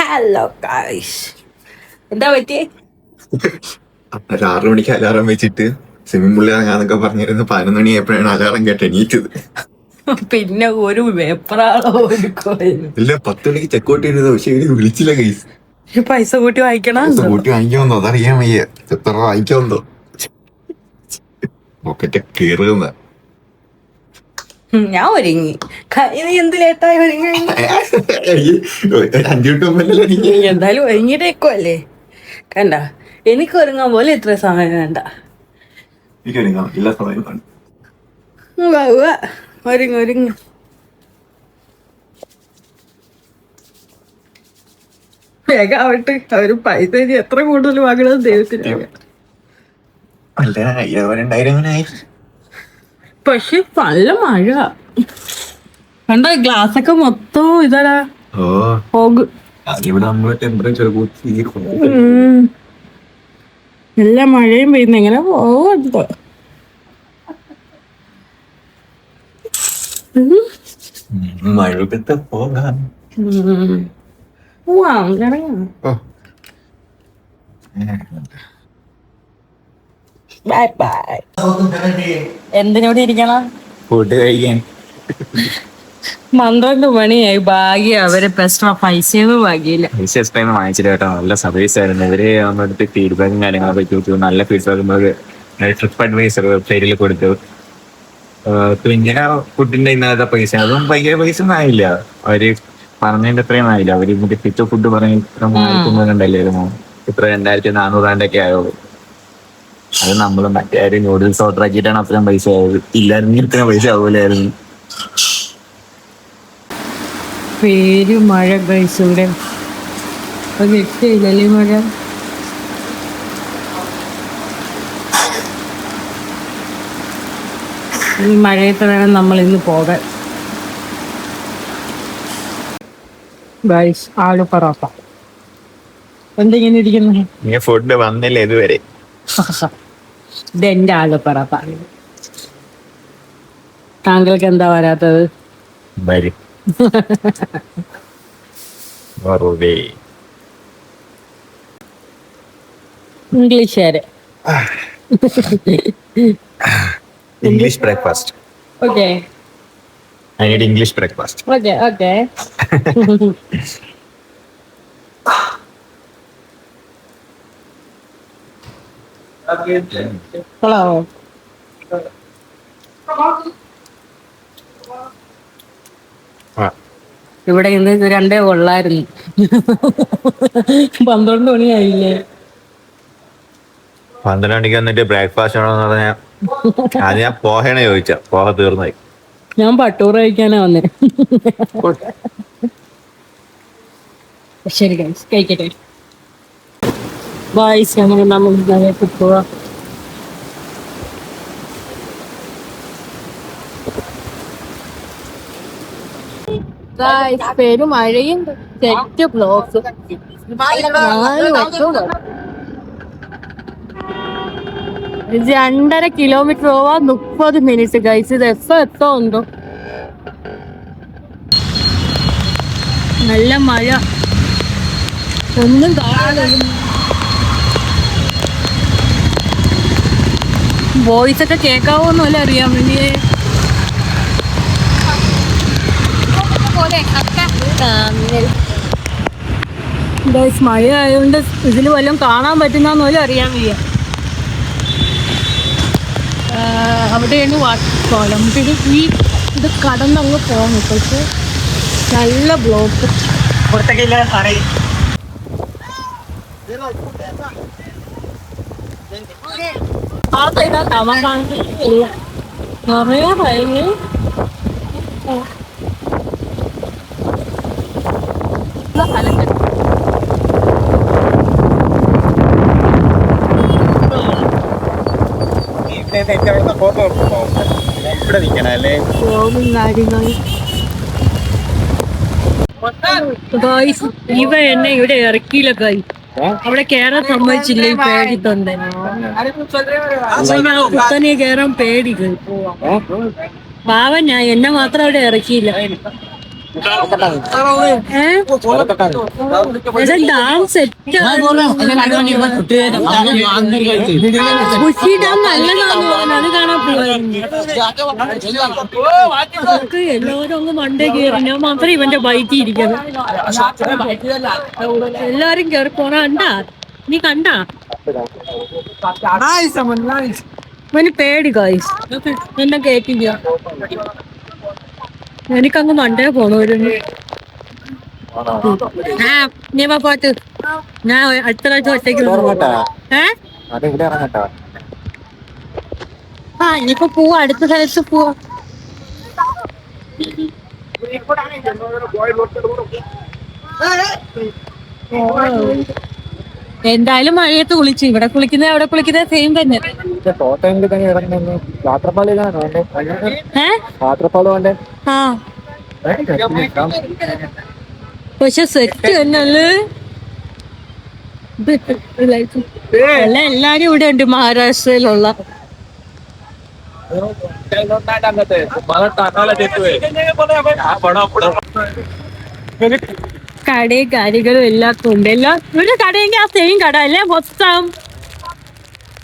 Hello guys, എന്താ പറ്റിയേ? ഒരു 6 മണിക്ക് അലാറം വെച്ചിട്ട് സ്വിമ്മിംഗ് പൂളിൽ ഇറങ്ങാന്നൊക്കെ പറഞ്ഞിരുന്നു. 11 മണിയായപ്പോഴാണ് അലാറം കേട്ട് എണീറ്റത്. പിന്നെ ഒരു വെപ്രാളോ ഇല്ല, 10 മണിക്ക് ചെക്കൗട്ട് ചെയ്തത്. പക്ഷെ ഇവര് വിളിച്ചില്ല ഗൈസ്. പൈസ കൂട്ടി വാങ്ങിക്കണം. കൂട്ടി വാങ്ങിക്കാമെന്നോ അതറിയാൻ വയ്യ. എത്ര വാങ്ങിക്കാമെന്നോ പോക്കറ്റ് കീറുന്ന. ഞാൻ ഒരുങ്ങി. എന്ത് ലേട്ടായി ഒരുങ്ങി? 5 മിനിറ്റ് മുമ്പല്ലേ എന്തായാലും ഒരുങ്ങിട്ടേക്കോ അല്ലേ? കണ്ട, എനിക്ക് ഒരുങ്ങാൻ പോലെ ഇത്ര സമയം വേണ്ട. എല്ലാ സമയം ഒരുങ്ങ വേഗം ആവട്ടെ. അവര് പൈസ ഇനി എത്ര കൂടുതൽ വാങ്ങണത് ദൈവത്തിന്. അല്ല 2000 പക്ഷെ നല്ല മഴ കണ്ട, ഗ്ലാസ് ഒക്കെ മൊത്തം ഇതാടാ. ഇവിടെ നമ്മള് ടെമ്പറേച്ചർ എല്ലാ മഴയും പെയ്യുന്ന എങ്ങനെ പോവോ? മഴത്ത് പോകാം. Bye bye. എന്തിനോട് ഇരിക്കണം? ഫുഡ് കഴിക്കാൻ. 12 മണിയായി. ഭാഗ്യം അവര് പൈസയൊന്നും ഭാഗ്യമില്ല. പൈസ എക്സ്ട്രാ വാങ്ങിച്ചിട്ട് കേട്ടോ. നല്ല സർവീസ് ആയിരുന്നു. ഇവര് നമ്മുടെ ഫീഡ്ബാക്കും കാര്യങ്ങളൊക്കെ ചോദിച്ചു. നല്ല ഫീഡ്ബാക്ക് നമുക്ക് ട്രിപ്പ് അഡ്വൈസർ വെബ്സൈറ്റിൽ കൊടുത്തു. ഇങ്ങനെ ഫുഡിന്റെ ഇന്നത്തെ പൈസ അതും ഭയങ്കര പൈസ ഒന്നും ആയില്ല. അവര് പറഞ്ഞതിന്റെ അത്രയും ആയില്ല. അവര് മറ്റേ പിറ്റ ഫുഡ് പറഞ്ഞ കണ്ടല്ലായിരുന്നു. ഇത്ര 2400 ആയുള്ളൂ. അത് നമ്മൾ മറ്റേ നൂഡിൽസ് ഓർഡർ ആക്കിയിട്ടാണ് അത്രയും പൈസ ആയത്. ഇല്ലായിരുന്നെങ്കിൽ ഇത്രയും പൈസ ആവൂലായിരുന്നു. പേര് മഴ കഴിച്ചൂടെ? രക്ഷയില്ലല്ലേ മഴ. ഈ മഴയത്ത് വേണം നമ്മൾ ഇന്ന് പോകാൻ. ആളു പറോട്ട എന്തെങ്ങനെ ഇരിക്കുന്നു? ഫുഡ് വന്നില്ല ഇതുവരെ. ഇതെന്റെ ആളു പറോട്ട. താങ്കൾക്ക് എന്താ വരാത്തത്? വരും. ഇംഗ്ലീഷുകാര്. English breakfast. Okay. I need English breakfast. Okay. Hello. ഇവിടെ ഇന്ന് 2 കൊള്ളായിരുന്നു. 12 മണിയായില്ലേ? 12 മണിക്ക് വന്നിട്ട് ബ്രേക്ക്ഫാസ്റ്റ് ആണോന്ന് പറഞ്ഞാൽ അത് ഞാൻ പോഹയാണ് ചോദിച്ച. പോഹ തീർന്നായി. ഞാൻ പട്ടൂർ കഴിക്കാനാ വന്നേ. ശരി ഗൈസ്, കഴിക്കട്ടെ. ഗൈസ്, നമുക്ക് പോവാം. പേര് മഴയും സെറ്റ് ബ്ലോക്ക് 2.5 കിലോമീറ്റർ പോവാ 30 മിനിറ്റ് ഗൈസ്. ഇത് എത്തോ ഉണ്ടോ? നല്ല മഴ, ഒന്നും കാണാൻ. വോയിസ് ഒക്കെ കേൾക്കാവോന്നല്ല അറിയാൻ വേണ്ടിയേ. മഴ ആയതുകൊണ്ട് ഇതിൽ വല്ലതും കാണാൻ പറ്റുന്ന പോലും അറിയാൻ വയ്യ. അവിടെയാണ് വാട്ടർഫോൾ. നമുക്കിത് ഇത് കടന്നങ്ങ് പോകണം. പക്ഷെ നല്ല ബ്ലോക്ക്. നിറയെ ഭയങ്കര ഇവ എന്നെ ഇവിടെ ഇറക്കിയില്ല കൈ. അവിടെ കേറാൻ സമ്മതിച്ചില്ല. ഈ പേടി തൊണ്ട കുത്തനെ കേറാൻ പേടി. പാവൻ ഞാൻ, എന്നെ മാത്രം അവിടെ ഇറക്കിയില്ല. ഡാം സെറ്റ് ഡാം നല്ലതാന്ന് അത് കാണാൻ പോവായിരുന്നു. എല്ലാവരും അങ്ങ് മണ്ടേ കയറി, ഞാൻ മാത്രം ഇവന്റെ ബൈക്കിൽ ഇരിക്കണം. എല്ലാരും കയറി പോണ കണ്ടാ, നീ കണ്ടാ? അവന് പേടി ഗായ്സ്, എന്നെ കേട്ടില്ല. എനിക്കങ്ങ് മണ്ടേ പോണവരുന്നു. നീ പോട്ട്, ഞാൻ അടുത്ത പ്രാവശ്യം ഒറ്റയ്ക്ക് ഇനിയിപ്പോ പോവാ, അടുത്ത സ്ഥലത്ത് പോവാ. എന്തായാലും മഴയത്ത് കുളിച്ചു. ഇവിടെ കുളിക്കുന്നത് അവിടെ കുളിക്കുന്നത് സെയിം തന്നെ. പക്ഷെ സെറ്റ് തന്നെയല്ലേ. എല്ലാരും ഇവിടെ ഉണ്ട്, മഹാരാഷ്ട്രയിലുള്ള. കടയും കാര്യങ്ങളും എല്ലാം ഉണ്ട്. എല്ലാം ഇവിടെ കടയെങ്കിൽ ആ സെയിം കട അല്ലേ മൊത്തം.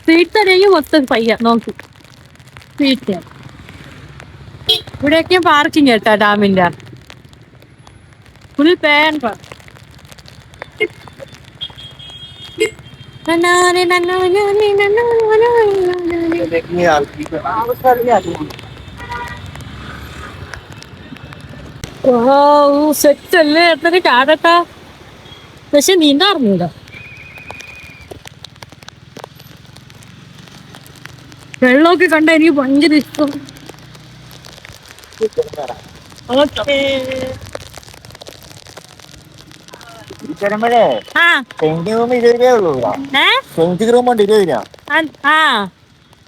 സ്വീറ്റ്സ് അല്ലെങ്കിൽ മൊത്തം പയ്യ നോക്കി സ്വീറ്റ്. ഇവിടെയൊക്കെ പാർക്കിംഗ് കേട്ടാ ഡാമിന്റെ ഫുൾ പേൻ. സെറ്റ് അല്ലേ എത്ര കാടട്ടാ. പക്ഷെ നീന്താറിഞ്ഞൂടാ. വെള്ളമൊക്കെ കണ്ട എനിക്ക് ഭയങ്കര ഇഷ്ടം.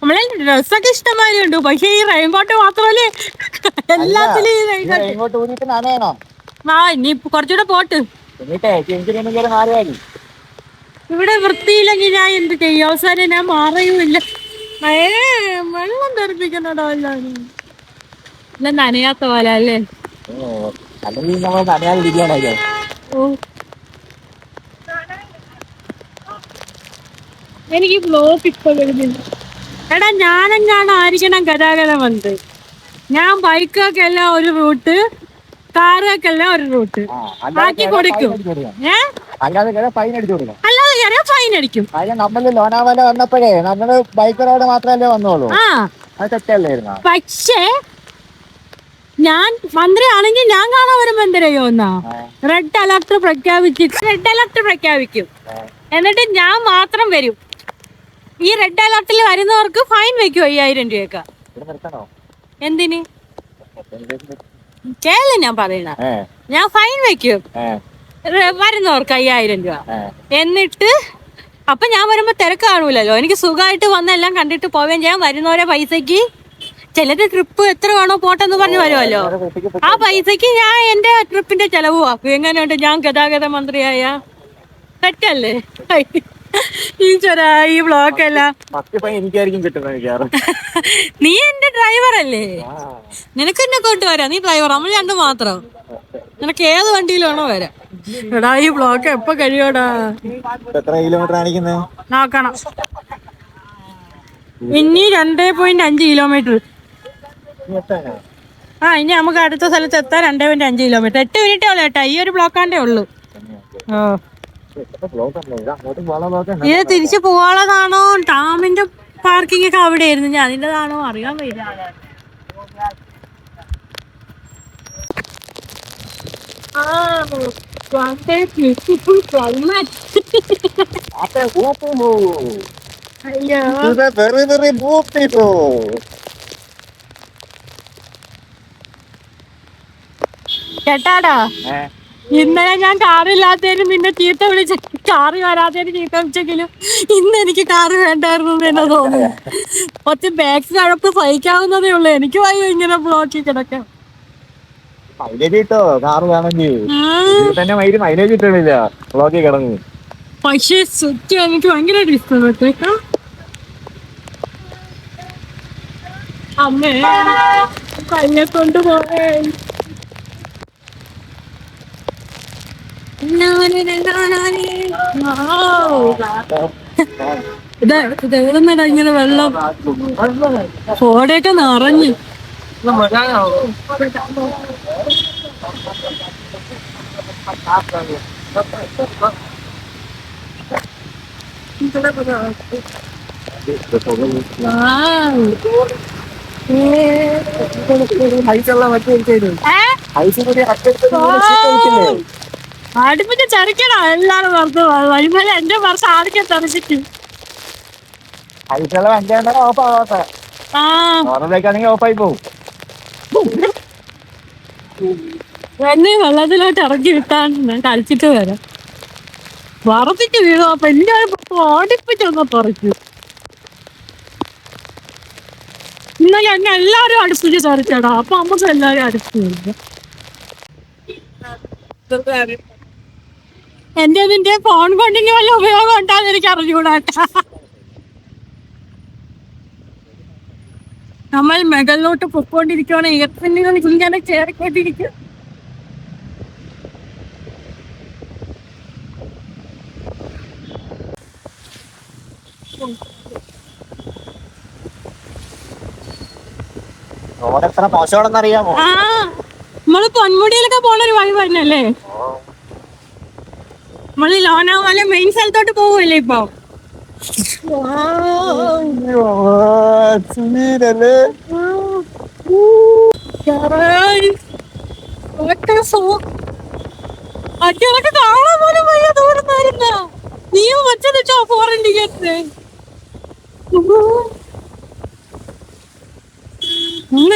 നമ്മളെ ഡ്രസ്സൊക്കെ ഇഷ്ടംമാതിരി ഉണ്ട്. പക്ഷെ ഈ റെയിൻകോട്ട് മാത്രമല്ലേ എല്ലാത്തിലും. ഇനി കുറച്ചുകൂടെ പോട്ട്. ഇവിടെ വൃത്തിയില്ലെങ്കിൽ ഞാൻ എന്ത് ചെയ്യും? അവസാനം ഞാൻ മാറിയുമില്ല. വെള്ളം തെറിപ്പിക്കണോ എല്ലാവരും. ഇല്ല നനയാത്ത പോലെ അല്ലേ. എനിക്ക് ബ്ലോക്ക് ഇപ്പൊ വരുന്നില്ല. എടാ ഞാനെങ്ങാണ് ആയിരിക്കണം ഗതാഗതം വന്നത്. ഞാൻ ബൈക്കൊക്കെ എല്ലാം ഒരു റൂട്ട്, കാറൊക്കെ എല്ലാം ഒരു റൂട്ട് ആക്കി കൊടുക്കും. അല്ലാതെ ഫൈൻ അടിക്കും. പക്ഷേ ഞാൻ മന്ത്രിയാണെങ്കിൽ ഞാൻ കാണാൻ വരുമ്പോ എന്തരയോ എന്നാ റെഡ് അലർട്ട് പ്രഖ്യാപിക്കും. എന്നിട്ട് ഞാൻ മാത്രം വരും. ഈ റെഡ് അലർട്ടിൽ വരുന്നവർക്ക് ഫൈൻ വെക്കും 5000 രൂപയൊക്കെ. എന്തിന് കേരള ഞാൻ പറയണ, ഞാൻ ഫൈൻ വെക്കും വരുന്നവർക്ക് 5000 രൂപ. എന്നിട്ട് അപ്പൊ ഞാൻ വരുമ്പോ തിരക്ക് കാണൂലല്ലോ. എനിക്ക് സുഖമായിട്ട് വന്നെല്ലാം കണ്ടിട്ട് പോവുകയും ചെയ്യാൻ. വരുന്നവരെ പൈസക്ക് ചിലത് ട്രിപ്പ് എത്ര വേണോ പോട്ടെന്ന് പറഞ്ഞു വരുമല്ലോ. ആ പൈസക്ക് ഞാൻ എന്റെ ട്രിപ്പിന്റെ ചെലവ് ആക്കും. എങ്ങനെയുണ്ട് ഞാൻ ഗതാഗത മന്ത്രിയായ? തെറ്റല്ലേ? ഈ ബ്ലോക്ക് അല്ല. നീ എന്റെ ഡ്രൈവർ അല്ലേ? നിനക്ക് എന്നെ കൊണ്ടുവരാം. നീ ഡ്രൈവർ, നമ്മൾ രണ്ടും മാത്രം. നിനക്ക് ഏത് വണ്ടിയിലാണോ വരാം. എടാ ഈ ബ്ലോക്ക് എപ്പോ കഴിയോടാ? നോക്കണം. ഇനി 2.5 കിലോമീറ്റർ. ഇനി നമുക്ക് അടുത്ത സ്ഥലത്ത് എത്താൻ 2.5 കിലോമീറ്റർ. 8 മിനിറ്റേ ഉള്ളു കേട്ടാ. ഈ ഒരു ബ്ലോക്കാണ്ടേ ഉള്ളു. ഇത് തിരിച്ചു പോവാനുള്ളതാണോ? ഡാമിന്റെ പാർക്കിംഗ് ഒക്കെ അവിടെ ആയിരുന്നു. ഞാൻ അതിൻ്റെതാണോ അറിയാൻ വയ്യ. കേട്ടാടാ, ഇന്നലെ ഞാൻ കാറില്ലാത്തതിനും പിന്നെ ചീത്ത വിളിച്ച, കാറ് വരാത്തതിന് ചീത്ത വിളിച്ചെങ്കിലും ഇന്ന് എനിക്ക് കാറ് വേണ്ടായിരുന്നു എന്ന് തോന്നുന്നു. കുറച്ച് ബാക്ക് കഴപ്പ് സഹിക്കാവുന്നതേ ഉള്ളൂ. എനിക്ക് വയ്യ ഇങ്ങനെ ബ്ലോക്കിൽ കിടക്കാൻ. പക്ഷേ സുറ്റി എനിക്ക് ഭയങ്കരമായിട്ട് ഇഷ്ടപ്പെട്ടു. അമ്മേ കയ്യെ കൊണ്ട് പോയേ. ഇതെവിടുന്നടാ ഇങ്ങനെ വെള്ളം? ഓടയൊക്കെ നിറഞ്ഞു. അടുപ്പിച്ച് ചരക്കണം എല്ലാരും പുറത്ത് വഴിമല എന്റെ പുറത്ത് ആദ്യം തെറിച്ചിട്ട്. എന്നെ വെള്ളത്തിലോട്ട് ഇറക്കി വിട്ടാൻ ഞാൻ കളിച്ചിട്ട് വരാം. വറപ്പിച്ച് വീഴും. അപ്പൊ എല്ലാരും ഓടിപ്പിച്ചൊന്ന് തുറച്ചു. ഇന്നലെ എന്നെ എല്ലാരും അടുപ്പിച്ച് തെറിച്ചടാ. അപ്പൊ നമുക്ക് എല്ലാരും അടുപ്പിച്ചു. എന്റെ ഇതിന്റെ ഫോൺ കൊണ്ടിന് വല്ല ഉപയോഗം ഉണ്ടാകുന്ന എനിക്ക് അറിഞ്ഞുകൂടാട്ടാ. നമ്മൾ മെഗലിലോട്ട് പൊക്കോണ്ടിരിക്കുവാണ്. ഈർപ്പിന്നുകൾ ഇങ്ങനെ ചേർക്കൊണ്ടിരിക്കും. മോശമാണെന്നറിയാമോ? ആ നമ്മള് പൊന്മുടിയിലൊക്കെ പോണൊരു വഴി പറഞ്ഞല്ലേ. നമ്മള് ലോനാവാല മെയിൻ സ്ഥലത്തോട്ട് പോവല്ലേ ഇപ്പൊ. അടിയൊക്കെ കാണാൻ പോലും വയ്യ തോന്നുന്നായിരുന്ന. നീയും വെച്ചത് ഫോറിൻ ടിക്കറ്റ്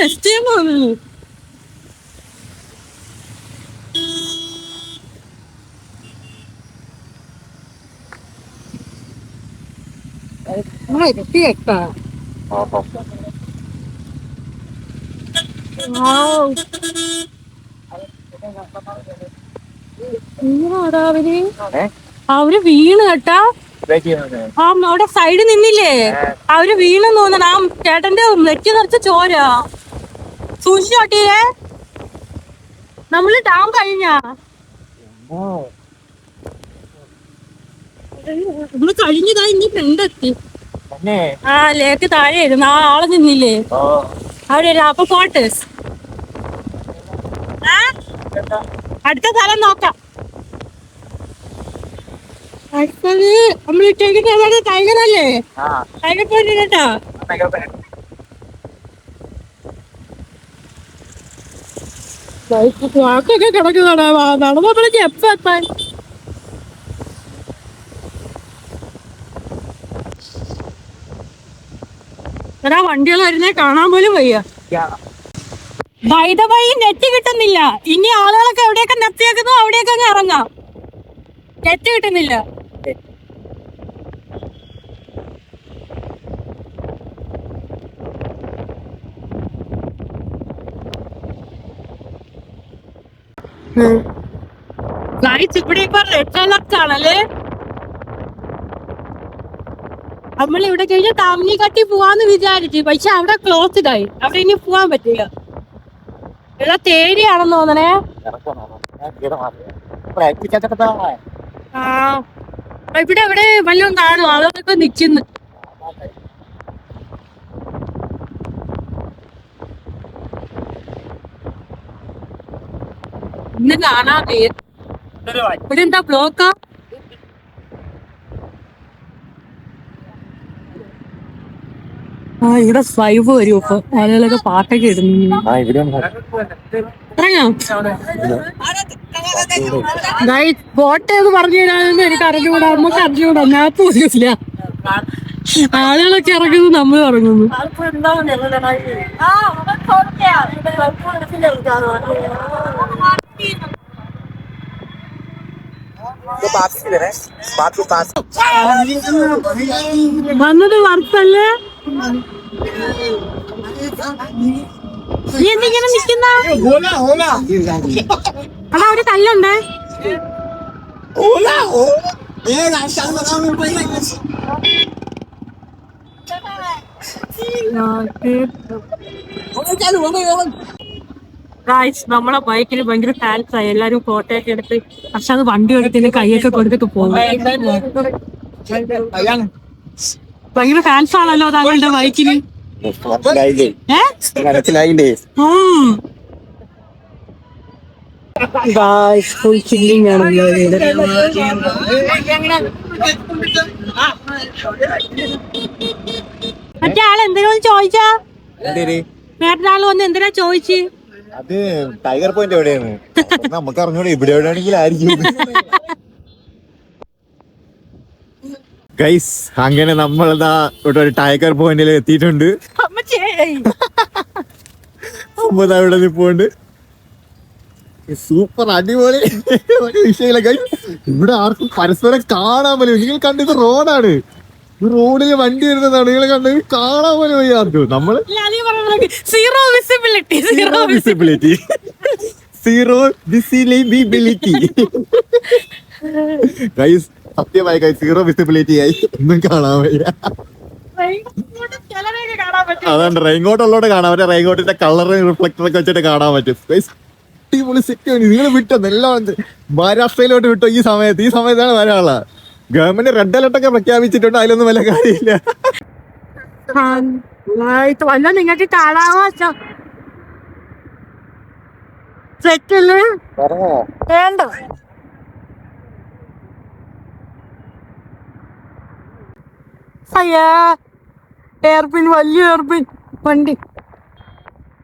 എസ്റ്റേം തോന്നുന്നു. എത്തിയേക്കാ. അവര് വീണ് കേട്ടാ. ആ അവിടെ സൈഡിൽ നിന്നില്ലേ, അവര് വീണെന്ന് തോന്നണ. ആ ചേട്ടന്റെ നെറ്റി നിറച്ച ചോര. സൂക്ഷിച്ചോട്ടിയേ. നമ്മള് ഡാം കഴിഞ്ഞാ നമ്മള് കഴിഞ്ഞതാ. ഇനി ഫ്രണ്ടെത്തി. ആ ലേക്ക് താഴെ ഇരുന്നു. ആ ആളെ നിന്നില്ലേ അവിടെ. അപ്പൊ പോട്ടെ, അടുത്ത സ്ഥലം നോക്കാം. അടുത്തത് നമ്മൾ ഇട്ടേക്കുന്നത് ടൈഗറല്ലേ. ടൈഗർ പോയിട്ട് കേട്ടാ. വാക്കൊക്കെ കിടക്കുന്നതാണ്. നടന്നപ്പോഴേക്ക് എപ്പ എത്താൻ. എടാ വണ്ടികൾ വരുന്നേ കാണാൻ പോലും വയ്യ. വൈദവഴി നെറ്റ് കിട്ടുന്നില്ല. ഇനി ആളുകളൊക്കെ എവിടെയൊക്കെ നിർത്തിയേക്കുന്നു അവിടെയൊക്കെ അങ്ങ് ഇറങ്ങാം. നെറ്റ് കിട്ടുന്നില്ല. ഇവിടെ ഇപ്പൊ റെഡ് അലർട്ട് ആണല്ലേ. നമ്മൾ ഇവിടെ കഴിഞ്ഞാൽ താമനിക്കട്ടി പോവാന്ന് വിചാരിച്ചു. പക്ഷെ അവിടെ ക്ലോസ്ഡ് ആയി. അവിടെ ഇനി പോവാൻ പറ്റില്ല. ഇവിടെ തേരിയാണെന്ന് തോന്നണേ. ആ ഇവിടെ എവിടെ വല്ലതും കാണും. അതൊക്കെ നിക്കുന്നു. ഇന്ന് കാണാതെ ഇവിടെ എന്താ ബ്ലോക്കാ. ആ ഇവിടെ ഫൈവ് വരും. ഇപ്പൊ ആളുകളൊക്കെ പാട്ടൊക്കെ ഇടുന്നു. ഇറങ്ങാം. ബോട്ട് എന്ന് പറഞ്ഞു തരാനൊന്നും എനിക്ക് അറിഞ്ഞുകൂടാ. നമുക്ക് അറിഞ്ഞുകൂടാ. മാപ്പ് പോലില്ല. ആളുകളൊക്കെ ഇറങ്ങുന്നു, നമ്മൾ ഇറങ്ങുന്നു. വന്നത് വർത്തല്ലേ. നീ എന്തിങ്ങനെ നിക്കുന്ന? അതാ ഒരു കല്ലുണ്ട്. ഗായ്സ് നമ്മളെ ബൈക്കിന് ഭയങ്കര ഫാൻസ് ആയി. എല്ലാരും ഫോട്ടോ ഒക്കെ എടുത്ത്. പക്ഷെ അത് വണ്ടി എടുത്തിന് കൈയൊക്കെ കൊടുത്തിട്ട് പോകും. ഭയങ്കര ഫാൻസ് ആണല്ലോ താങ്കളുടെ ബൈക്കിന്. ഫുൾ ചില്ലിങ് ആണല്ലോ. മറ്റേ ആൾ എന്തിനാ ചോദിച്ചാ? വേറൊരാൾ വന്ന് എന്തിനാ ചോദിച്ചു? അത് ടൈഗർ പോയിന്റ് എവിടെയാണ് നമുക്ക് അറിഞ്ഞൂടെ. ഇവിടെ എവിടെയാണെങ്കിൽ ആയിരിക്കും. ഗൈസ് അങ്ങനെ നമ്മളതാ ഇവിടെ ഒരു ടൈഗർ പോയിന്റിൽ എത്തിയിട്ടുണ്ട്. അമ്മതാ ഇവിടെ നിപ്പോണ്ട്. സൂപ്പർ അടിപൊളി ഒരു വിഷയമില്ല ഗൈസ്. ഇവിടെ ആർക്കും പരസ്പരം കാണാൻ പോലും. നിങ്ങൾ കണ്ടത് റോഡാണ്. റോഡിൽ വണ്ടി വരുന്നതാണ്. നിങ്ങൾ കണ്ടത് കാണാൻ പോലും വയ്യ ആർക്കും. നമ്മള് സീറോ വിസിബിലിറ്റി ഗൈസ് സത്യമായി ഗൈസ് സീറോ വിസിബിലിറ്റി ആയി. ഒന്നും കാണാൻ വയ്യ. അതാണ് റെയിൻകോട്ട് ഉള്ളോട്ട് കാണാൻ പറ്റും. റെയിൻകോട്ടിന്റെ കളറ് റിഫ്ലക്ടർ ഒക്കെ വെച്ചിട്ട് കാണാൻ പറ്റും. അടിപൊളി സെറ്റ്. നിങ്ങൾ വിട്ടോ എല്ലാം മഹാരാഷ്ട്രയിലോട്ട് വിട്ടോ. ഈ സമയത്താണ് വരാനുള്ള. ഗവൺമെന്റ് റെഡ് അലർട്ട് ഒക്കെ പ്രഖ്യാപിച്ചിട്ടുണ്ട്. അതിലൊന്നും വല്ല കാര്യമില്ല. വല്ല നിങ്ങൾക്ക് കാണാമോ? സെറ്റല്ലേ വേണ്ട. അയ്യാ എയർപിൻ, വലിയ എയർപിൻ വണ്ടി.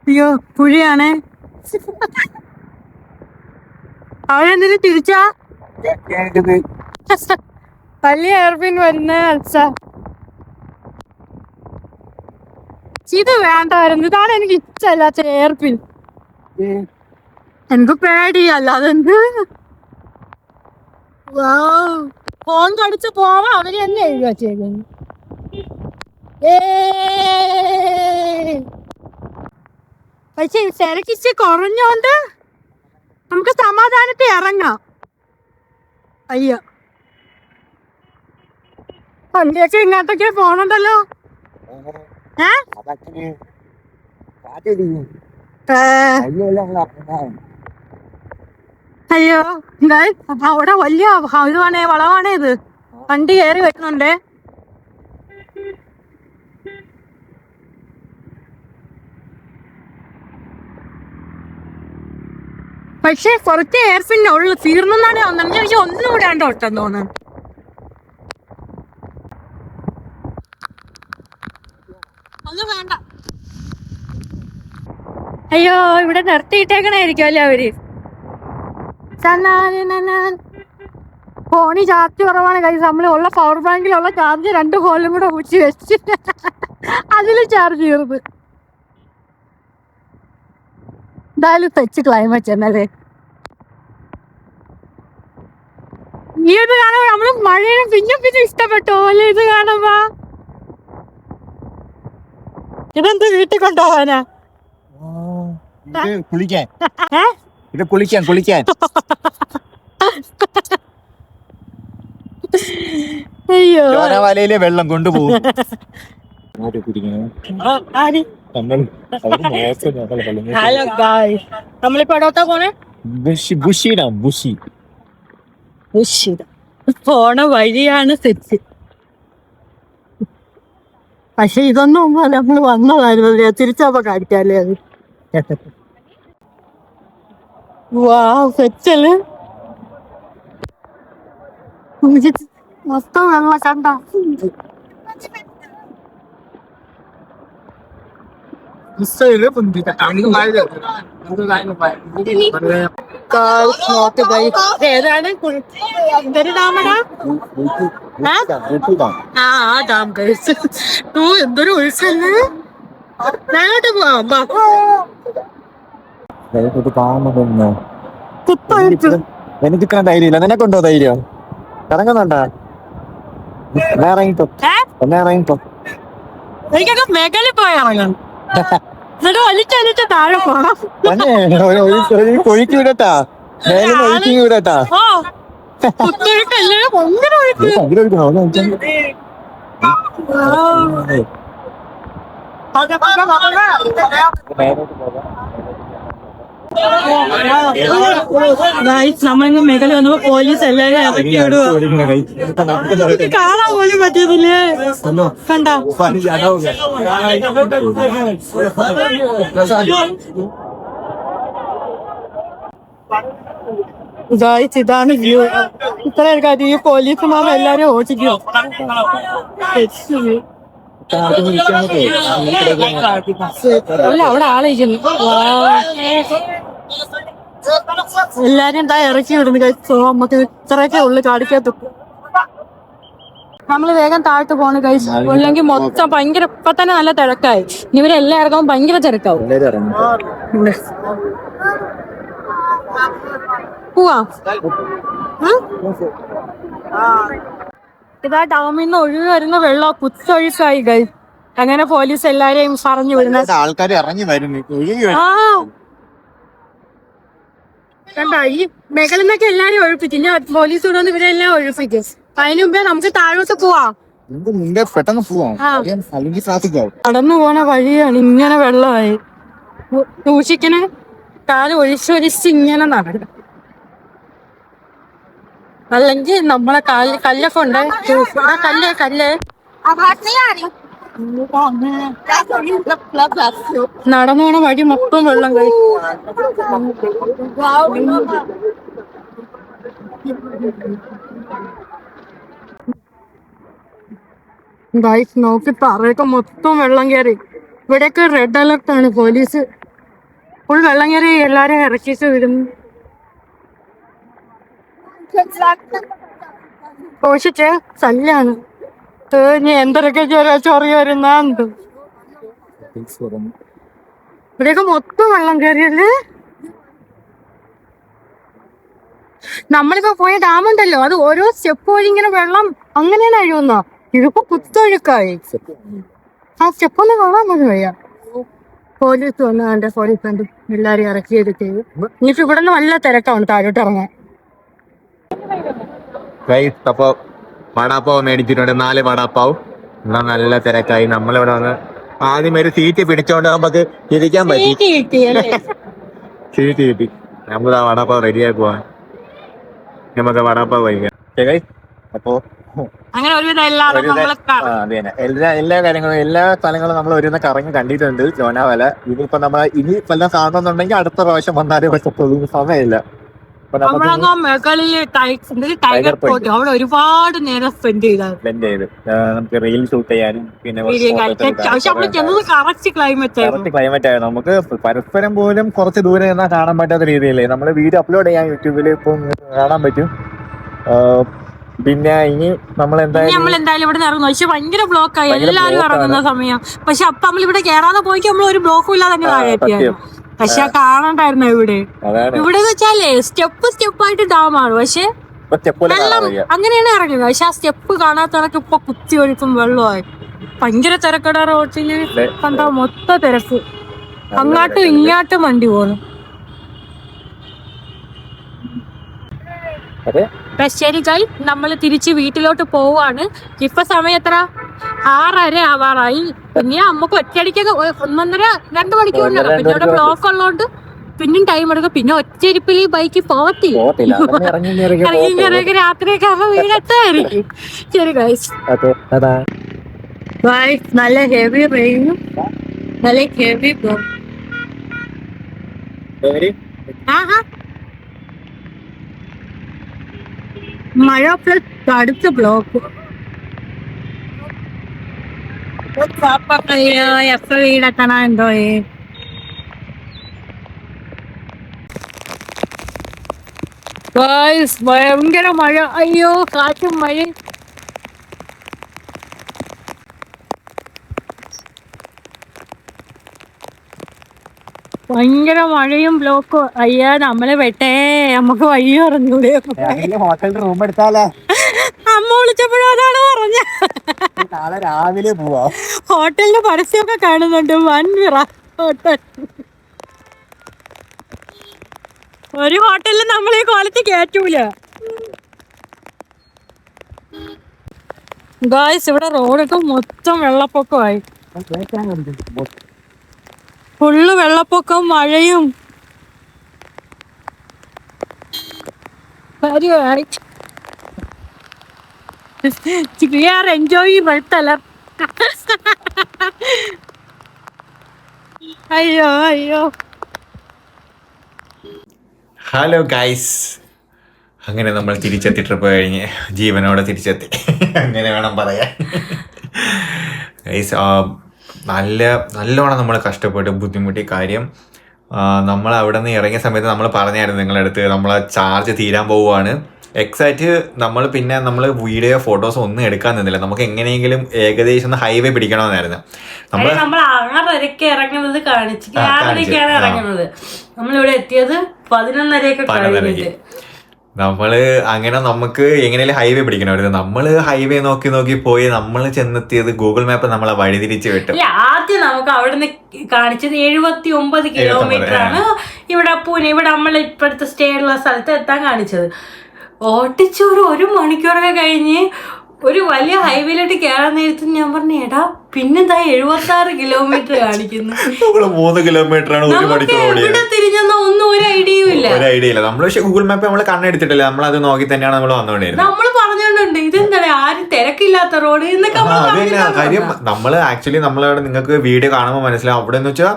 അയ്യോ കുഴിയാണേ. അവരെന്തിനും തിരിച്ചാ വലിയ എയർപിൻ വരുന്ന അച്ഛാ. ഇത് വേണ്ടായിരുന്നു. ഇതാണ് എനിക്ക് ഇഷ്ടമല്ലാത്ത എയർപിൻ. എനിക്ക് പേടിയല്ല അതെന്ത്. ഫോൺ കടിച്ച് പോവാ. അവര് തന്നെ എഴുതി വച്ചേക്കുന്നു. പക്ഷെ തിരക്കിച്ച് കുറഞ്ഞോണ്ട് നമുക്ക് സമാധാനത്തിൽ ഇറങ്ങാം. അയ്യോ വണ്ടിയൊക്കെ ഇങ്ങോട്ടൊക്കെ പോണുണ്ടല്ലോ. അയ്യോ അവിടെ വലിയ ഇതുവാണേ, വളവാണേ ഇത്. വണ്ടി കയറി വരുന്നുണ്ടേ. പക്ഷെ കുറച്ച് എയർപിന്നെ ഉള്ളു. തീർന്നാണ് വന്നെങ്കിൽ പക്ഷെ ഒന്നും കൂടെ ആണ്ട് ഒട്ടെന്ന് തോന്നുന്നു. ഒന്നും വേണ്ട. അയ്യോ ഇവിടെ നിർത്തിയിട്ടേക്കണായിരിക്കും അല്ലേ അവര്. ഫോണിൽ ചാർജ് കുറവാണ് കൈ. നമ്മള് ഉള്ള പവർ ബാങ്കിലുള്ള ചാർജ് 2 ഫോണിലും കൂടെ ഊച്ചി വെച്ച് അതിൽ ചാർജ് ചെയ്യരുത്. എന്തായാലും തെച്ച് ക്ലൈമറ്റ് എന്നല്ലേ. ഈ ഇത് കാണുമ്പോ നമ്മള് മഴയെ പിന്നെ ഇഷ്ടപ്പെട്ടു അല്ലേ ഇത് കാണുമ്പോ. ഇതെന്ത് വീട്ടിൽ കൊണ്ടുപോകാനാ? കുളിക്കാൻ അയ്യോ വലയിലെ വെള്ളം കൊണ്ടുപോകും. ഹലോ ഗായ്സ്, നമ്മളിപ്പോ എടോട്ടാ പോണേ? പോണ വഴിയാണ് സെറ്റ്. പക്ഷെ ഇതൊന്നും നമ്മള് വന്നതായിരുന്നല്ലേ. തിരിച്ചപ്പോ കാണിക്കാല്ലേ അത്. വാ സെറ്റല് മൊത്തം വെള്ള കണ്ട. ഏതാണ് എന്തൊരു ഡാമടാ? ആ ഡാം കഴിച്ച് എന്തൊരു ഒഴുക്കല്ലേ. ഞാനോട്ട് പോവാം. എനിക്ക് ഇത്ര ധൈര്യമില്ല. നിനക്കുണ്ടോ ധൈര്യം? ഇറങ്ങുന്നുണ്ടാ? ഇറങ്ങിക്കോ. എനിക്കൊക്കെ മേഖലയിൽ പോയി ഇറങ്ങണം. എന്നിട്ട് വലിച്ചലിച്ച് താഴെ പോണം. ഒഴുക്കി വിടട്ടാ. ഒഴുക്കി വിടട്ടാ. കുത്തൊഴുക്കല്ലേ ഭയങ്കര ഒഴുക്ക്. നമ്മളിന്ന് മേഖല വന്നപ്പോ പോലീസ് എല്ലാരും ഇറക്കി വിടുക. കാണാൻ പോലും പറ്റിയതില്ലേ? കണ്ട ഇതാണ് വ്യൂ. ഇത്രയും കാര്യം ഈ പോലീസുമാർ എല്ലാരും ഓടിക്കോ. അല്ല അവിടെ ആളിരിക്കുന്നു. എല്ലാരും എന്താ ഇറക്കി വിടുന്നു. നമുക്ക് ഇത്രയൊക്കെ ഉള്ളു കാടിക്കകത്ത്. നമ്മള് വേഗം താഴ്ത്തു പോണ് കഴിച്ചു, അല്ലെങ്കിൽ മൊത്തം ഭയങ്കര ഇപ്പൊ തന്നെ നല്ല തിരക്കായി. ഇവരെല്ലാം ഇറങ്ങുമ്പോൾ ഭയങ്കര തിരക്കാവും. പോവാ. ഇതാ ഡാമിൽ നിന്ന് ഒഴുകി വരുന്ന വെള്ളം കുത്തൊഴുക്കായി ഗൈ. അങ്ങനെ പോലീസ് എല്ലാരെയും പറഞ്ഞു വിടുന്ന ആൾക്കാർ ഇറങ്ങി വരുന്നു. കണ്ട ഈ മേഖല നിന്നൊക്കെ എല്ലാരും ഒഴിപ്പിക്കും. ഇനി പോലീസ് കൊണ്ടുവന്ന് ഇവരെല്ലാം ഒഴിപ്പിക്കും. അതിന് മുമ്പേ നമുക്ക് താഴോട്ട് പോവാം. പെട്ടെന്ന് പോവാം, അല്ലെങ്കിൽ ട്രാഫിക് ആവും. കടന്നു പോണ വഴിയാണ് ഇങ്ങനെ വെള്ളമായി. സൂക്ഷിക്കണേ, കാല് ഒഴിച്ചൊഴിച്ച് ഇങ്ങനെ നടക്കണം, അല്ലെങ്കിൽ നമ്മളെ കല്ലൊക്കെ ഉണ്ട്. കല്ല് നടന്നു പോണ വഴി മൊത്തം വെള്ളം കഴിക്കും. നോക്കി പറയൊക്കെ മൊത്തം വെള്ളം കയറി. ഇവിടെയൊക്കെ റെഡ് അലർട്ടാണ്. പോലീസ് ഫുൾ വെള്ളം കയറി എല്ലാരും ഇറക്കിച്ച് വിടുന്നു. കോശിച്ച് ശല്യാണ്. ഇനി എന്തൊക്കെ ചൊറി വരുന്നുണ്ട്. ഇവിടെയൊക്കെ മൊത്തം വെള്ളം കയറിയല്ലേ. നമ്മളിപ്പോ പോയ ഡാമുണ്ടല്ലോ, അത് ഓരോ സ്റ്റെപ്പ് വഴി ഇങ്ങനെ വെള്ളം അങ്ങനെയാണ് അഴിയുന്നോ. ഇതിപ്പോ കുത്തൊഴുക്കായി. ആ സ്റ്റെപ്പൊന്ന് കാണാൻ പോലും വയ്യ. പോലീസ് വന്നു, എന്റെ പോലീസ് കണ്ടു എല്ലാരും ഇറക്കിയത് ചെയ്തു. ഇനിയിപ്പോ ഇവിടെ നിന്ന് നല്ല തിരക്കാണ് താഴോട്ട് ഇറങ്ങാൻ. അപ്പൊ വടാപ്പാവ് മേടിച്ചിട്ടുണ്ട്, 4 വടാപ്പാവും. എന്നാ നല്ല തിരക്കായി. നമ്മളിവിടെ വന്ന് ആദ്യം ഒരു സീറ്റ് പിടിച്ചോണ്ട് നമുക്ക് ഇരിക്കാൻ പറ്റി. സീറ്റ് കിട്ടി. നമ്മൾ ആ വടാപ്പാവ് റെഡിയായി പോവാൻ. നമുക്ക് വടാപ്പാവ് കഴിക്കാം. അപ്പോ അങ്ങനെ എല്ലാ കാര്യങ്ങളും എല്ലാ സ്ഥലങ്ങളും നമ്മൾ ഒരുന്ന കറങ്ങി കണ്ടിട്ടുണ്ട്. ലോനാവാല ഇനിയിപ്പോ ഇനി വല്ല സാധനം അടുത്ത പ്രാവശ്യം വന്നാലേ പറ്റത്തുള്ളൂ. സമയമില്ല. അവിടെ ഒരുപാട് നേരം സ്പെൻഡ് ചെയ്ത് നമുക്ക് റീൽ ഷൂട്ട് ചെയ്യാനും പിന്നെ കറക്റ്റ് ക്ലൈമറ്റ് ആയിരുന്നു. നമുക്ക് പരസ്പരം പോലും കുറച്ച് ദൂരെ നിന്നാ കാണാൻ പറ്റാത്ത രീതിയിലേ നമ്മള് വീഡിയോ അപ്ലോഡ് ചെയ്യാൻ യൂട്യൂബിൽ ഇപ്പം കാണാൻ പറ്റും. പിന്നെ ഇനി നമ്മൾ എന്തായാലും ഇവിടെ ഇറങ്ങുന്നു. പക്ഷെ ഭയങ്കര ബ്ലോക്കായി, എല്ലാരും ഇറങ്ങുന്ന സമയം. പക്ഷെ അപ്പൊ നമ്മൾ ഇവിടെ കേറാതെ പോയിക്ക് നമ്മൾ ഒരു ബ്ലോക്കും ഇല്ലാതെ തന്നെ താഴെത്തിയാണ്. പക്ഷെ കാണണ്ടായിരുന്നു ഇവിടെ. ഇവിടെ വെച്ചാലേ സ്റ്റെപ്പായിട്ട് ഡാമാണ്. പക്ഷെ വെള്ളം അങ്ങനെയാണ് ഇറങ്ങുന്നത്. പക്ഷെ ആ സ്റ്റെപ്പ് കാണാത്തവർക്ക് ഇപ്പൊ കുത്തി ഒഴുക്കും വെള്ളമായി. ഭയങ്കര തിരക്കട. റോഡില് കണ്ടാ മൊത്തം തിരക്ക്. അങ്ങോട്ടും ഇങ്ങോട്ടും വണ്ടി പോകുന്നു. ശരി ഗൈ, നമ്മൾ തിരിച്ച് വീട്ടിലോട്ട് പോവാണ്. ഇപ്പൊ സമയം എത്ര? 6:30 ആവാറായി. പിന്നെ നമുക്ക് ഒറ്റയടിക്കൊക്കെ 1.5-2 മണിക്കൂറിന്. പിന്നെ ഇവിടെ ബ്ലോക്ക് ഉള്ളതുകൊണ്ട് പിന്നെയും ടൈം എടുക്കും. പിന്നെ ഒറ്റയിരിപ്പിൽ ഈ ബൈക്ക് പോകത്തില്ല. രാത്രിയൊക്കെ ആവുമ്പോ വീടെത്തായിരിക്കും. ശരി ഗൈസ്, ബൈ. നല്ല ഹെവി റെയിനും നല്ല ഹെവി മഴ പ്ലസ് അടുത്ത ബ്ലോക്ക്. എപ്പ വീടെത്തണ എന്തോ. ഭയങ്കര മഴ. അയ്യോ, കാറ്റും മഴയും. ഭയങ്കര മഴയും ബ്ലോക്കും. അയ്യാ, നമ്മളെ വെട്ടേ. നമുക്ക് വഴി പറഞ്ഞൂടെ? ഹോട്ടലിൽ റൂം എടുത്താലേ? അമ്മ വിളിച്ചപ്പോഴും അതാണ് പറഞ്ഞ. നാളെ രാവിലെ പോവാ. ഹോട്ടലിന്റെ പരസ്യമൊക്കെ കാണുന്നുണ്ട്. വൻവിറ ഹോട്ടൽ. ഒരു ഹോട്ടലിൽ നമ്മൾ ഈ കോലത്തിൽ കയറ്റൂല. ഗായ്സ്, ഇവിടെ റോഡൊക്കെ മൊത്തം വെള്ളപ്പൊക്കമായി. ഫുള്ള് വെള്ളപ്പൊക്കം, മഴയും. കാര്യമാണ്. We are enjoying Red Alert. അയ്യോ അയ്യോ. ഹലോ ഗൈസ്, അങ്ങനെ നമ്മൾ തിരിച്ചെത്തി, ട്രിപ്പ് കഴിഞ്ഞ് ജീവനോടെ തിരിച്ചെത്തി അങ്ങനെ വേണം പറയാൻ. ഗൈസ് നല്ലോണം നമ്മൾ കഷ്ടപ്പെട്ട് ബുദ്ധിമുട്ടി. കാര്യം നമ്മൾ അവിടെ നിന്ന് ഇറങ്ങിയ സമയത്ത് നമ്മൾ പറഞ്ഞായിരുന്നു നിങ്ങളുടെ അടുത്ത് നമ്മളെ ചാർജ് തീരാൻ പോവുകയാണ്. എക്സാക്റ്റ് നമ്മൾ വീഡിയോ ഫോട്ടോസ് ഒന്നും എടുക്കാൻ നിന്നില്ല. നമുക്ക് എങ്ങനെയെങ്കിലും ഏകദേശം ഹൈവേ പിടിക്കണമെന്നായിരുന്നു. നമ്മൾ 6:30 ഇറങ്ങുന്നത് കാണിച്ച് 6:30 ഇറങ്ങുന്നത്. നമ്മളിവിടെ എത്തിയത് 11:30 നമ്മള് അങ്ങനെ നമുക്ക് എങ്ങനെയാലും ഹൈവേ പിടിക്കണമായിരുന്നു. നമ്മള് ഹൈവേ നോക്കി പോയി നമ്മൾ ചെന്നെത്തിയത് ഗൂഗിൾ മാപ്പ് നമ്മളെ വഴിതിരിച്ച് വിട്ടു. ആദ്യം നമുക്ക് അവിടുന്ന് കാണിച്ചത് 79 കിലോമീറ്റർ ആണ് ഇവിടെ പൂനെ, ഇവിടെ നമ്മൾ ഇപ്പോഴത്തെ സ്റ്റേ ഉള്ള സ്ഥലത്ത് എത്താൻ കാണിച്ചത്. ഓട്ടിച്ച് ഒരു 1 മണിക്കൂറൊക്കെ കഴിഞ്ഞ് ഒരു വലിയ ഹൈവേയിലോട്ട് കയറാൻ നേരത്ത് ഞാൻ പറഞ്ഞു, എടാ പിന്നെന്താ 76 കിലോമീറ്റർ കാണിക്കുന്നു. 3 കിലോമീറ്റർ ആണ് ഇവിടെ തിരിഞ്ഞെന്നാ ഒന്നും ഒരു ഐഡിയയും ഇല്ല. നമ്മൾ പക്ഷെ ഗൂഗിൾ മാപ്പ് നമ്മൾ കണ്ണെടുത്തിട്ടില്ല, നമ്മൾ അത് നോക്കി തന്നെയാണ് നമ്മൾ വന്നോണ്ടിരുന്നത്. നമ്മൾ പറഞ്ഞോണ്ടുണ്ട് ഇതെന്താണ് ആരും തിരക്കില്ലാത്ത റോഡ് എന്നൊക്കെ. കാര്യം നമ്മള് ആക്ച്വലി നമ്മളവിടെ നിങ്ങൾക്ക് വീഡിയോ കാണുമ്പോൾ മനസ്സിലാവും. അവിടെ എന്ന് വെച്ചാൽ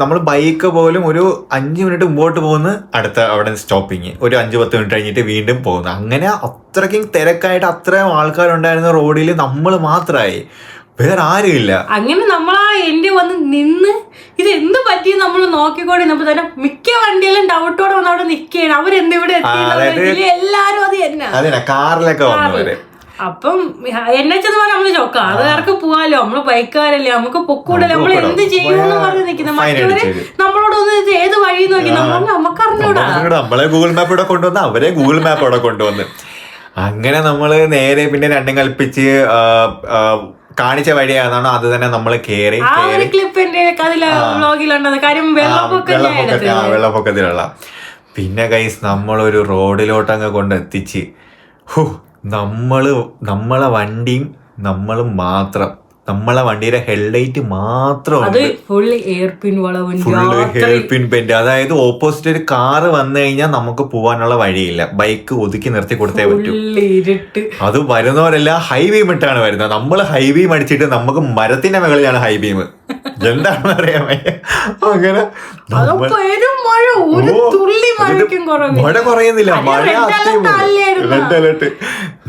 നമ്മൾ ബൈക്ക് പോലും ഒരു 5 മിനിറ്റ് മുമ്പോട്ട് പോകുന്നു, അടുത്ത അവിടെ സ്റ്റോപ്പിങ്, ഒരു 5-10 മിനിറ്റ് കഴിഞ്ഞിട്ട് വീണ്ടും പോകുന്നു. അങ്ങനെ അത്രയ്ക്കും തിരക്കായിട്ട് അത്രയും ആൾക്കാരുണ്ടായിരുന്ന റോഡിൽ നമ്മൾ മാത്രമായി, വേറെ ആരുമില്ല. അങ്ങനെ നമ്മൾ ആ എന്റെ വന്ന് നിന്ന് ഇത് എന്ത് പറ്റി നമ്മൾ നോക്കിക്കൊണ്ടിരുന്നപ്പോ തന്നെ മിക്ക വണ്ടികളും ഡൗട്ടോടെ വന്ന് അവിടെ നിൽക്കുകയാണ്. അവരെന്തിവിടെ എത്തി എല്ലാരും അത് തന്നെ അതെ കാറിലൊക്കെ വന്നവര്. അപ്പം എന്നുവെച്ചെന്ന് പറഞ്ഞാൽ നമ്മള് ചോക്ക അത് ഇറക്കി പോവാലോ, നമ്മള് ബൈക്കുകാരല്ലേ, നമുക്ക് പൊക്കൂടല്ലേ, നമ്മൾ എന്ത് ചെയ്യുമെന്ന് പറഞ്ഞ് നിൽക്കുന്നത്. മറ്റവര് നമ്മളോട് ഒന്ന് ഏത് വഴി നോക്കി നമുക്ക് അറിഞ്ഞൂടാ. നമ്മളെ ഗൂഗിൾ മാപ്പ് ഇവിടെ കൊണ്ടുവന്ന് അവരെ ഗൂഗിൾ മാപ്പ് ഇവിടെ കൊണ്ടുവന്ന് അങ്ങനെ നമ്മള് നേരെ പിന്നെ രണ്ടും കൽപ്പിച്ച് കാണിച്ച വഴി ഏതാണോ അത് തന്നെ നമ്മള് കേറി. വെള്ളപ്പൊക്കത്തിലുള്ള പിന്നെ ഗൈസ് നമ്മളൊരു റോഡിലോട്ടങ്ങ് കൊണ്ടെത്തിച്ച് നമ്മളെ വണ്ടിയും നമ്മളും മാത്രം, നമ്മളെ വണ്ടിയുടെ ഹെഡ്ലൈറ്റ് മാത്രം ഫുള്ള് ഹെയർ പിൻ ബെൻഡ്. അതായത് ഓപ്പോസിറ്റ് ഒരു കാറ് വന്നു കഴിഞ്ഞാൽ നമുക്ക് പോവാനുള്ള വഴിയില്ല, ബൈക്ക് ഒതുക്കി നിർത്തി കൊടുത്തേ പറ്റൂ. അത് വരുന്നവരെല്ലാം ഹൈ ബീം ഇട്ടാണ് വരുന്നത്. നമ്മൾ ഹൈ ബീം അടിച്ചിട്ട് നമുക്ക് മരത്തിന്റെ മുകളിലാണ് ഹൈ ബീം. എന്താണെന്ന് അറിയാമേ അങ്ങനെ മഴ കുറയുന്നില്ല, മഴ റെഡ് അലേർട്ട്.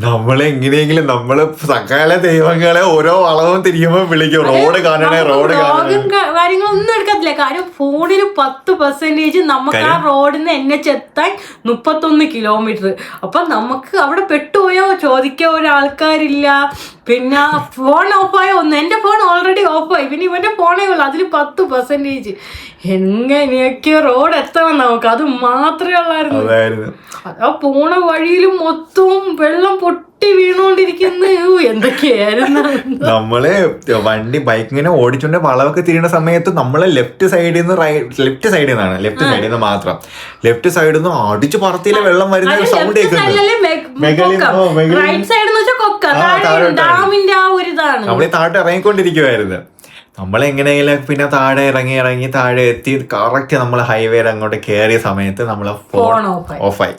നമ്മളെങ്ങനെയെങ്കിലും നമ്മള് സകല ദൈവങ്ങളെ ഓരോ വളവും തിരിയുമ്പോ വിളിക്കും, റോഡ് കാണണേ റോഡ് കാണണേ. കാര്യങ്ങളൊന്നും എടുക്കത്തില്ല. കാര്യം ഫോണിൽ 10% നമുക്ക് ആ റോഡിന്ന് NH എത്താൻ 31 കിലോമീറ്റർ. അപ്പൊ നമുക്ക് അവിടെ പെട്ടുപോയോ ചോദിക്കാൻ ഒരാൾക്കാരില്ല. പിന്നെ ഫോൺ ഓഫായ എന്റെ ഫോൺ ഓൾറെഡി ഓഫായി, പിന്നെ ഇവന്റെ ഫോണേ ഉള്ളു, അതിൽ 10%. എങ്ങനെയൊക്കെ റോഡ് എത്തണം നമുക്ക്, അത് മാത്രമേ ഉള്ളായിരുന്നു. ആ പോണ വഴിയിലും മൊത്തവും വെള്ളം പൊട്ടി വീണോണ്ടിരിക്കുന്നു. എന്തൊക്കെയായിരുന്നു. നമ്മള് വണ്ടി ബൈക്ക് ഇങ്ങനെ ഓടിച്ചോണ്ട് വളവൊക്കെ തിരിയുന്ന സമയത്ത് നമ്മള് ലെഫ്റ്റ് സൈഡിൽ നിന്ന് മാത്രം ലെഫ്റ്റ് സൈഡിൽ നിന്ന് അടിച്ചു പറത്തിയിലെ വെള്ളം വരുന്ന സൗണ്ട് നമ്മളീ താഴെ ഇറങ്ങിക്കൊണ്ടിരിക്കുവായിരുന്നു. നമ്മളെങ്ങനെയെങ്കിലും പിന്നെ താഴെ ഇറങ്ങി താഴെ എത്തി കറക്റ്റ് നമ്മള് ഹൈവേയിൽ അങ്ങോട്ട് കയറിയ സമയത്ത് നമ്മളെ ഫോൺ ഓഫായി.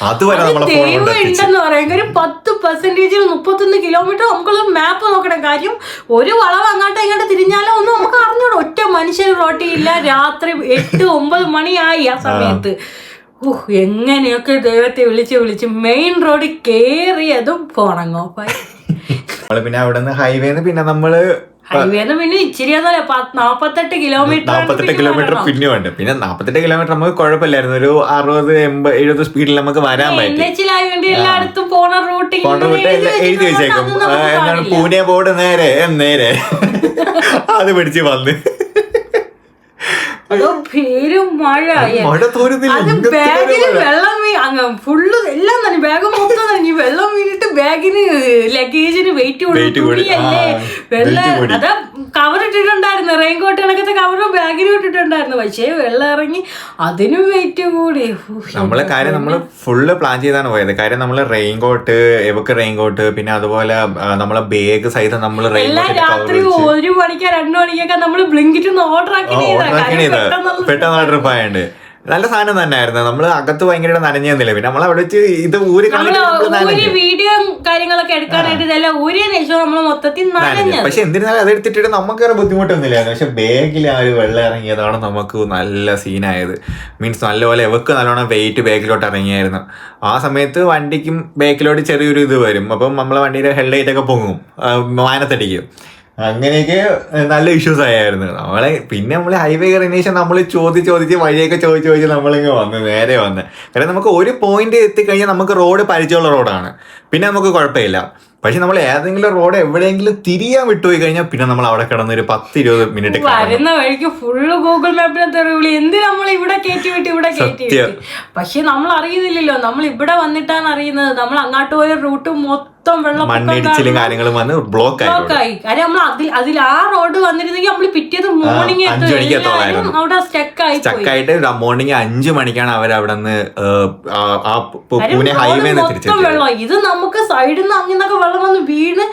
അതുവരെ നമ്മളെ ഫോൺ ഉണ്ടെന്ന് പറയാം. ഒരു 10% 31 കിലോമീറ്റർ നമുക്കുള്ള മാപ്പ് നോക്കണം. കാര്യം ഒരു വളവ് അങ്ങോട്ടോ ഇങ്ങോട്ട് തിരിഞ്ഞാലോ ഒന്നും നമുക്ക് അറിഞ്ഞൂടാ. ഒറ്റ മനുഷ്യർ റോട്ടിയില്ല. രാത്രി 8-9 മണിയായി ആ സമയത്ത്. എങ്ങനെയൊക്കെ ദൈവത്തെ വിളിച്ച് മെയിൻ റോഡിൽ കേറിയതും ഫോണങ്ങ് ഓഫായി. പിന്നെ അവിടെ നിന്ന് ഹൈവേന്ന് പിന്നെ നമ്മള് പിന്നെ ഇച്ചിരി 48 കിലോമീറ്റർ പിന്നെ ഉണ്ട്. പിന്നെ 48 കിലോമീറ്റർ നമുക്ക് കുഴപ്പമില്ലായിരുന്നു, ഒരു 60-70 സ്പീഡിൽ നമുക്ക് വരാൻ പറ്റും. എല്ലായിടത്തും പോണ റൂട്ട് എഴുതി വെച്ചേക്കും, എന്താണ് പൂനെ ബോർഡ് നേരെ അത് പിടിച്ച് വന്ന് പേരും മഴ ബാഗിന് വെള്ളം ഫുള്ള് എല്ലാം തന്നെ, ബാഗ് മൊത്തം തന്നെ വെള്ളം വീണിട്ട് ബാഗിന് ലഗേജിന് വെയിറ്റ് കൂടിയല്ലേ. വെള്ളം അത് കവർ ഇട്ടിട്ടുണ്ടായിരുന്നു, റെയിൻകോട്ട് കണക്കത്തെ കവർ ബാഗിന് ഇട്ടിട്ടുണ്ടായിരുന്നു. പക്ഷേ വെള്ളം ഇറങ്ങി അതിനും വെയിറ്റ് കൂടി. നമ്മളെ കാര്യം നമ്മള് ഫുള്ള് പ്ലാൻ ചെയ്താണ് പോയത്. കാര്യം നമ്മള് റെയിൻകോട്ട് പിന്നെ അതുപോലെ നമ്മളെ ബാഗ് സഹിതം നമ്മള് രാത്രി 1 മണിക്കോ 2 മണിക്കൊക്കെ നമ്മള് ബ്ലിങ്കിറ്റ് ഓർഡർ ആക്കി പെട്ടെന്ന് ട്രിപ്പ് ആയതുകൊണ്ട് നല്ല സാധനം തന്നെയായിരുന്നു. നമ്മള് അകത്ത് ഭയങ്കര നനഞ്ഞില്ല, പിന്നെ നമ്മൾ അവിടെ വെച്ച് ഇത് ഊരി വീഡിയോ കാര്യങ്ങളൊക്കെ എടുക്കാനായിട്ട് ഇതെല്ലാം ഊരിയതിനു ശേഷം നമ്മള് മൊത്തത്തിൽ നനഞ്ഞു. പക്ഷെ എന്തിനാലും അതെടുത്തിട്ട് നമുക്ക് വേറെ ബുദ്ധിമുട്ടൊന്നുമില്ലായിരുന്നു. പക്ഷെ ബാഗിൽ ആ ഒരു വെള്ളം ഇറങ്ങിയതാണ് നമുക്ക് നല്ല സീനായത്. മീൻസ് നല്ലപോലെ എവക്ക് നല്ലോണം വെയിറ്റ് ബാക്കിലോട്ട് ഇറങ്ങിയായിരുന്നു. ആ സമയത്ത് വണ്ടിക്കും ബാക്കിലോട്ട് ചെറിയൊരു ഇത് വരും, അപ്പം നമ്മളെ വണ്ടിയുടെ ഹെഡ് ലൈറ്റ് ഒക്കെ പൊങ്ങും, വാനത്തടിക്കും. അങ്ങനെയൊക്കെ നല്ല ഇഷ്യൂസ് ആയിരുന്നു നമ്മളെ. പിന്നെ നമ്മൾ ഹൈവേ കയറിയതിനു ശേഷം നമ്മൾ ചോദിച്ച് വഴിയൊക്കെ ചോദിച്ച് നമ്മളിങ്ങ് നേരെ വന്ന്. കാരണം നമുക്ക് ഒരു പോയിന്റ് എത്തിക്കഴിഞ്ഞാൽ നമുക്ക് റോഡ് പരിചയമുള്ള റോഡാണ്, പിന്നെ നമുക്ക് കുഴപ്പമില്ല. പക്ഷെ നമ്മൾ ഏതെങ്കിലും റോഡ് എവിടെയെങ്കിലും തിരിയാൻ വിട്ടുപോയി കഴിഞ്ഞാൽ പിന്നെ നമ്മൾ അവിടെ കിടന്ന് ഒരു 10-20 മിനിറ്റ് വരുന്ന വഴിക്ക് ഫുള്ള് ഗൂഗിൾ മാപ്പിനെ തെറിവിളി, എന്ത് നമ്മൾ ഇവിടെ കയറ്റി വിട്ട്. പക്ഷെ നമ്മൾ അറിയുന്നില്ലല്ലോ, നമ്മൾ ഇവിടെ വന്നിട്ടാണ് അറിയുന്നത് നമ്മൾ അങ്ങോട്ട് പോയ റൂട്ട് മൊത്തം മണ്ണിടിച്ചിലും കാര്യങ്ങളും വന്ന് ബ്ലോക്ക് ആയി. കാര്യം നമ്മൾ അതിൽ ആ റോഡ് വന്നിരുന്നെങ്കിൽ നമ്മൾ പിറ്റേത് മോർണിംഗ് അവിടെ സ്റ്റക്കായിട്ട് മോർണിംഗ് 5 മണിക്കാണ് അവരവിടെ നിന്ന് പൂനെ ഹൈവേ വെള്ളം. ഇത് നമുക്ക് സൈഡിൽ നിന്ന് അങ്ങനൊക്കെ വെള്ളം വന്ന് വീണ്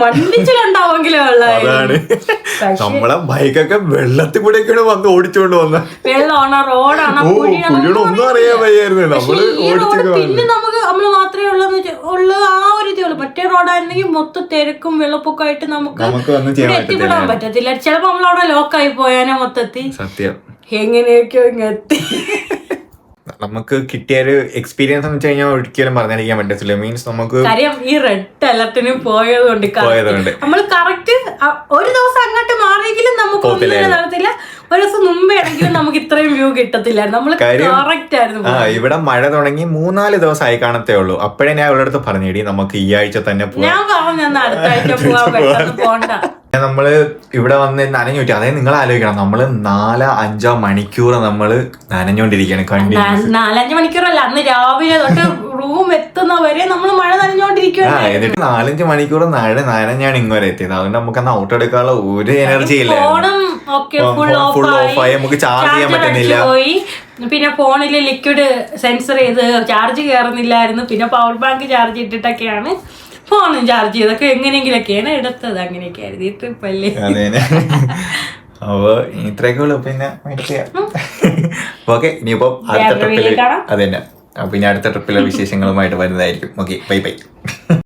മണ്ണിടിച്ചിലുണ്ടാവെങ്കിലും വെള്ളമാണ്. നമ്മളെ ബൈക്കൊക്കെ വെള്ളത്തിൽ കൂടെയൊക്കെയാണ് വന്ന് ഓടിച്ചോണ്ട് വന്നത്. വെള്ളമാണോ റോഡാണോ ഒന്നും അറിയാൻ വയ്യായിരുന്നു. നമ്മള് പിന്നെ നമ്മള് മാത്രമേ ഉള്ളൂ ആ ഒരു ഇതേ ഉള്ളൂ. മറ്റേ റോഡായിരുന്നെങ്കിൽ മൊത്തം തിരക്കും വെള്ളപ്പൊക്കമായിട്ട് നമുക്ക് എത്തിപ്പെടാൻ പറ്റത്തില്ല. ചിലപ്പോ നമ്മളവിടെ ലോക്കായി പോയാനോ മൊത്തത്തിൽ. സത്യം. എങ്ങനെയൊക്കെയോ എത്തി. നമുക്ക് കിട്ടിയ ഒരു എക്സ്പീരിയൻസ് എന്ന് വെച്ച് കഴിഞ്ഞാൽ ഒരിക്കലും പറഞ്ഞിരിക്കാൻ പറ്റത്തില്ല. മീൻസ് നമുക്ക് കാര്യം ഈ റെഡ് അലർട്ടിന് പോയതുകൊണ്ട് നമ്മൾ കറക്റ്റ് ഒരു ദിവസം അങ്ങോട്ട് മാറിയെങ്കിലും നമുക്ക് ഒന്നും നടത്തില്ല. ഒരു ദിവസം മുമ്പേ ആണെങ്കിലും നമുക്ക് ഇത്രയും വ്യൂ കിട്ടത്തില്ലായിരുന്നു. നമ്മൾ കറക്റ്റ് ആയിരുന്നു. ഇവിടെ മഴ തുടങ്ങി 3-4 ദിവസമായി കാണത്തേ ഉള്ളൂ. അപ്പോഴേ ഞാൻ അവരുടെ അടുത്ത് പറഞ്ഞേടി നമുക്ക് ഈ ആഴ്ച തന്നെ പോവാം. ഞാൻ പറഞ്ഞു അടുത്ത ആഴ്ച പോവാൻ, പെട്ടെന്ന് പോണ്ട. നമ്മള് ഇവിടെ വന്ന് നനഞ്ഞു പറ്റി. അതായത് നിങ്ങൾ ആലോചിക്കണം, നമ്മള് 4-5 മണിക്കൂർ നമ്മള് നനഞ്ഞോണ്ടിരിക്കുകയാണ്. 4-5 മണിക്കൂറല്ല, അന്ന് രാവിലെ തൊട്ട് റൂം എത്തുന്നവരെ നമ്മൾ മഴ നനഞ്ഞോണ്ടിരിക്കുകയാണ്. എന്നിട്ട് 4-5 മണിക്കൂർ നനഞ്ഞാണ് ഇങ്ങോട്ട് എത്തിയത്. അതുകൊണ്ട് നമുക്ക് അന്ന് ഔട്ട് എടുക്കാനുള്ള ഒരു എനർജി ഇല്ല. ഫുൾ ഓഫായി, നമുക്ക് ചാർജ് ചെയ്യാൻ പറ്റുന്നില്ല. പിന്നെ ഫോണില് ലിക്വിഡ് സെൻസർ ചെയ്ത് ചാർജ് കയറുന്നില്ലായിരുന്നു. പിന്നെ പവർ ബാങ്ക് ചാർജ് ഇട്ടിട്ടൊക്കെയാണ് ഫോണും ചാർജ് ചെയ്തൊക്കെ എങ്ങനെയെങ്കിലൊക്കെയാണ് എടുത്തത്. അങ്ങനെയൊക്കെ ആയിരുന്നു ഈ ട്രിപ്പ് അല്ലേ. അപ്പൊ ഇത്രയൊക്കെ ഉള്ളു. പിന്നെ ഓക്കെ, ഇനിയിപ്പോ അടുത്ത ട്രിപ്പില് അതന്നെ. പിന്നെ അടുത്ത ട്രിപ്പിലെ വിശേഷങ്ങളുമായിട്ട് വരുന്നതായിരിക്കും. Okay, bye bye.